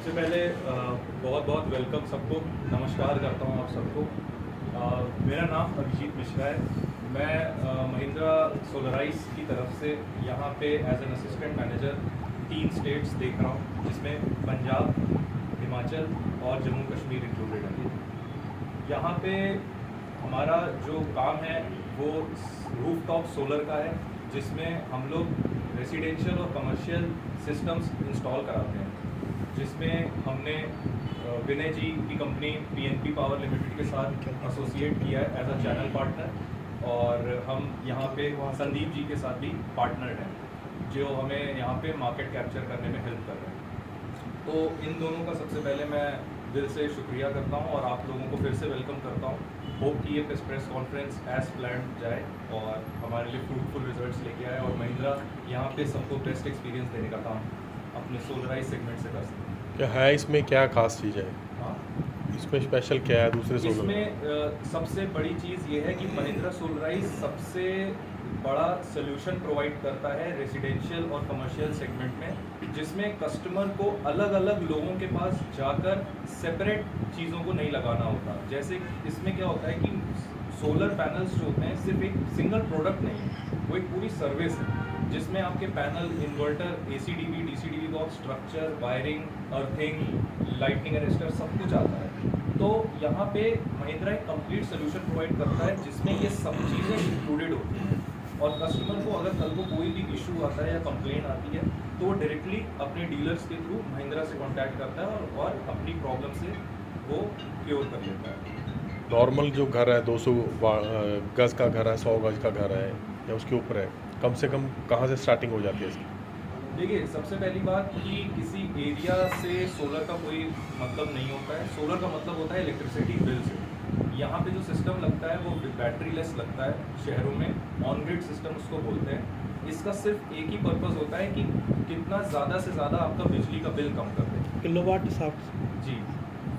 सबसे पहले बहुत बहुत वेलकम सबको, नमस्कार करता हूँ आप सबको। मेरा नाम अभिजीत मिश्रा है। मैं महिंद्रा सोलराइज की तरफ से यहाँ पे as an assistant manager 3 states देख रहा हूँ, जिसमें पंजाब, हिमाचल और जम्मू कश्मीर इंक्लूडेड है। यहाँ पे हमारा जो काम है वो रूफटॉप सोलर का है, जिसमें हम लोग रेसिडेंशियल और कमर्शियल सिस्टम्स इंस्टॉल कराते हैं, जिसमें हमने विनय जी की कंपनी PNP पावर लिमिटेड के साथ एसोसिएट किया है एज अ चैनल पार्टनर, और हम यहाँ पे संदीप जी के साथ भी पार्टनर हैं, जो हमें यहाँ पे मार्केट कैप्चर करने में हेल्प कर रहे हैं। तो इन दोनों का सबसे पहले मैं दिल से शुक्रिया करता हूँ और आप लोगों को फिर से वेलकम करता हूँ। होप कि ये प्रेस कॉन्फ्रेंस एज प्लान्ड जाए और हमारे लिए फ्रूटफुल रिजल्ट्स लेके आए, और महिंद्रा यहाँ पे सबको बेस्ट एक्सपीरियंस देने का काम अपने सोलराइज सेगमेंट से कर सकते हैं। क्या है इसमें, क्या खास चीज़ है? हाँ, इसमें स्पेशल क्या है दूसरे सोलर? इसमें सबसे बड़ी चीज़ ये है कि महिंद्रा सोलराइज सबसे बड़ा सोल्यूशन प्रोवाइड करता है रेजिडेंशियल और कमर्शियल सेगमेंट में, जिसमें कस्टमर को अलग अलग लोगों के पास जाकर सेपरेट चीज़ों को नहीं लगाना होता। जैसे इसमें क्या होता है कि सोलर पैनल्स जो होते हैं सिर्फ एक सिंगल प्रोडक्ट नहीं है, वो एक पूरी सर्विस है, जिसमें आपके panel, inverter, ACDB, DCDB box, structure, wiring, earthing, lightning arrester सब कुछ आता है। तो यहाँ पे महिंद्रा एक कंप्लीट सोल्यूशन प्रोवाइड करता है, जिसमें ये सब चीज़ें इंक्लूडेड होती हैं, और कस्टमर को अगर कल को कोई भी इशू आता है या कंप्लेन आती है तो वो डायरेक्टली अपने डीलर्स के थ्रू महिंद्रा से कांटेक्ट करता है और अपनी प्रॉब्लम से वो क्योर कर लेता है। नॉर्मल जो घर है 200 गज का घर है, 100 गज का घर है या उसके ऊपर है, कम से कम कहाँ से स्टार्टिंग हो जाती है इसकी? देखिए, सबसे पहली बात कि किसी एरिया से सोलर का कोई मतलब नहीं होता है। सोलर का मतलब होता है इलेक्ट्रिसिटी बिल से। यहाँ पे जो सिस्टम लगता है वो बैटरी लेस लगता है, शहरों में ऑन ग्रिड सिस्टम उसको बोलते हैं। इसका सिर्फ एक ही पर्पस होता है कि कितना ज़्यादा से ज़्यादा आपका बिजली का बिल कम कर दे, किलोवाट हिसाब से। जी।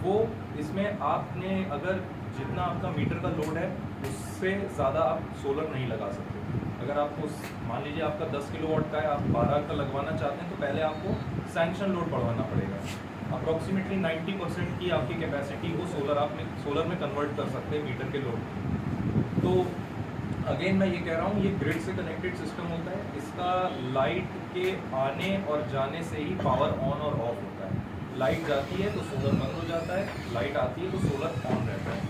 वो इसमें आपने अगर जितना आपका मीटर का लोड है उससे ज़्यादा आप सोलर नहीं लगा सकते। अगर आपको मान लीजिए आपका 10 किलोवाट का है, आप 12 का लगवाना चाहते हैं, तो पहले आपको सैंक्शन लोड बढ़वाना पड़ेगा। अप्रॉक्सीमेटली 90% की आपकी कैपेसिटी को सोलर में कन्वर्ट कर सकते हैं मीटर के लोड। तो अगेन मैं ये कह रहा हूँ, ये ग्रिड से कनेक्टेड सिस्टम होता है। इसका लाइट के आने और जाने से ही पावर ऑन और ऑफ होता है। लाइट जाती है तो सोलर बंद हो जाता है, लाइट आती है तो सोलर ऑन रहता है।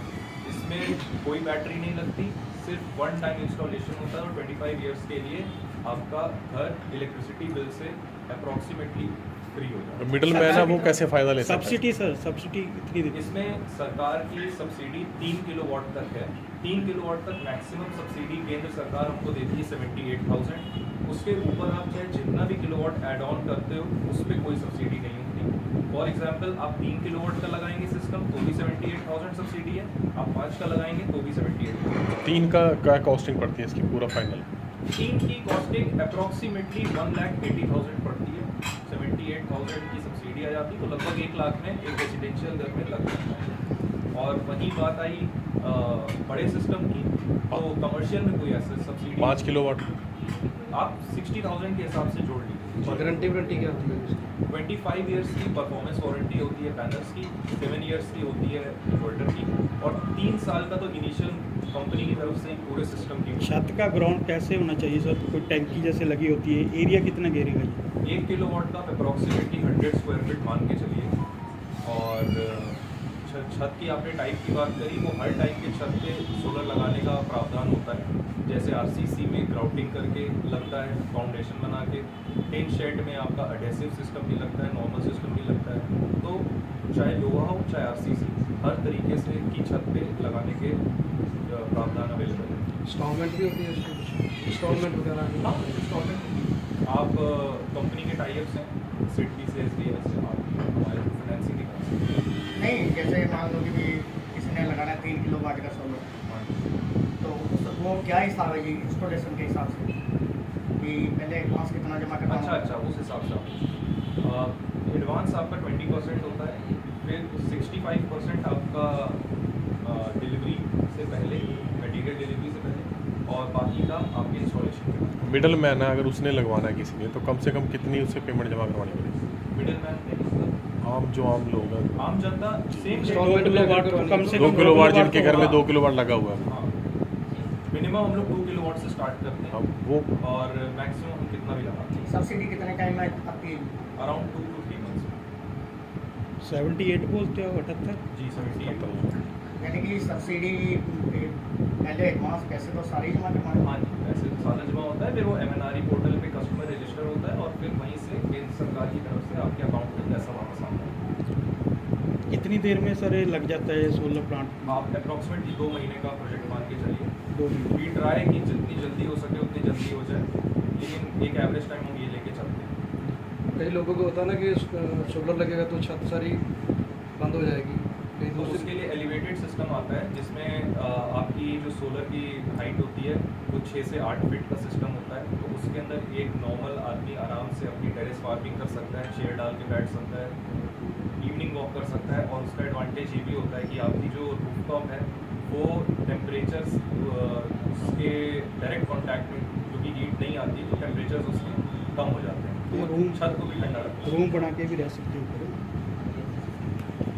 इसमें कोई बैटरी नहीं लगती, सिर्फ वन टाइम इंस्टॉलेशन होता है, और 25 ईयर्स के लिए आपका घर इलेक्ट्रिसिटी बिल से अप्रॉक्सीमेटली फ्री हो जाता है। मिडल मैन है वो कैसे फ़ायदा ले सकता है? सब्सिडी सर, सब्सिडी कितनी देती है? इसमें सरकार की सब्सिडी 3 किलोवाट तक है। 3 किलोवाट तक मैक्सिमम सब्सिडी केंद्र सरकार हमको देती है 78,000। उसके ऊपर आप चाहे जितना भी किलोवाट ऐड ऑन करते हो उस पर कोई सब्सिडी नहीं होती। फॉर एग्जांपल, आप 3 किलोवाट का लगाएंगे सिस्टम तो भी 78,000 सब्सिडी है, आप 5 का लगाएंगे तो भी 78,000। 3 का क्या कॉस्टिंग पड़ती है इसकी पूरा फाइनल? 3 की कॉस्टिंग अप्रॉक्सीमेटली 1,80,000 पड़ती है। 78,000 की सब्सिडी आ जाती है, तो लगभग 1 लाख में एक रेजिडेंशियल घर में लग जाता है। और वही बात आई बड़े सिस्टम की, तो कमर्शियल में कोई ऐसा सब्सिडी 5 किलोवाट आप 60,000 के हिसाब से जोड़ लीजिए। गारंटी वारंटी क्या होती है इसकी? 25 ईयर्स की परफॉर्मेंस वारंटी होती है पैनल्स की, 7 ईयर्स की होती है इन्वर्टर की, और 3 साल का तो इनिशियल कंपनी की तरफ से ही पूरे सिस्टम की। छत का ग्राउंड कैसे होना चाहिए सर? कोई टैंकी जैसे लगी होती है, एरिया कितना घेरेगा ये? 1 किलोवाट का अप्रॉक्सीमेटली 100 स्क्वायर फीट मान के चलिए। और छत की आपने टाइप की बात करी, वो हर टाइप के छत पे सोलर लगाने का प्रावधान होता है। जैसे RCC में ग्राउटिंग करके लगता है, फाउंडेशन बना के। टिन शेड में आपका एडहेसिव सिस्टम भी लगता है, नॉर्मल सिस्टम भी लगता है। तो चाहे लोहा हो चाहे RCC, हर तरीके से की छत पे लगाने के प्रावधान अवेलेबल है। इंस्टॉलमेंट भी होती है इसकी? इंस्टॉलमेंट वगैरह? हाँ, इंस्टॉलमेंट आप कंपनी के टाइप्स हैं, सिटी से, SDL से, आप हमारे फाइनेंसिंग की तरफ से। नहीं, जैसे मान लो कि भी किसी ने लगाना है 3 किलोवाट का सोलर, तो वो क्या हिसाब है जी इंस्टॉलेशन के हिसाब से, कि पहले एडवांस कितना जमा करना? अच्छा, उस हिसाब से एडवांस आपका 20% होता है, फिर 65% आपका डिलीवरी से पहले, मटेरियल डिलीवरी से पहले, और बाकी का आपके इंस्टॉलेशन के बाद। मिडल मैन है, अगर उसने लगवाना है किसी ने, तो कम से कम कितनी उससे पेमेंट जमा करवानी पड़ेगी? मिडिल मैन आम लोग हैं, आम जनता सेम 2 किलोवाट कम से 2 कम किलोवाट जिनके तो घर में होगा। 2 किलोवाट लगा हुआ है, हाँ, मिनिमम हम लोग 2 किलोवाट से स्टार्ट करते हैं अब वो और मैक्सिमम हम कितना भी लगाते हैं, सब्सिडी कितने टाइम में आती है? Around 2 to 3 months. 78 बोलते हो 78? जी 78। यानी कि सब्सिडी पहले एडवांस पैसे तो सारे ही जमा करवाने? हाँ जी, ऐसे तो सारा जमा होता है, फिर वो MNRE पोर्टल पे कस्टमर रजिस्टर होता है और फिर वहीं से केंद्र सरकार की तरफ से आपके अकाउंट में पैसा वापस आता है। कितनी देर में सर ये लग जाता है सोलर प्लांट? आप अप्रॉक्सीमेटली 2 महीने का प्रोजेक्ट मान के चलिए। 2 महीने। वी ट्राई कि जितनी जल्दी हो सके उतनी जल्दी हो जाए, लेकिन एक एवरेज टाइम हम ये लेके चलते हैं। कई लोगों को होता है ना कि सोलर लगेगा तो छत सारी बंद हो जाएगी, कहीं तो दूसरी उसके लिए एलिवेटेड सिस्टम आता है जिसमें आपकी जो सोलर की हाइट होती है वो 6 से 8 फीट का सिस्टम होता है। तो उसके अंदर एक नॉर्मल आदमी आराम से अपनी टेरेस फार्मिंग कर सकता है, चेयर डाल के बैठ सकता है, इवनिंग वॉक कर सकता है। और उसका एडवांटेज ये भी होता है कि आपकी जो रूफटॉप है वो टेम्परेचर्स उसके डायरेक्ट कॉन्टैक्ट में जो कि हीट नहीं आती, तो टेम्परेचर्स उसके कम हो जाते हैं, तो रूम छत को भी ठंडा रखता है। रूम बना के भी रह सकते हो।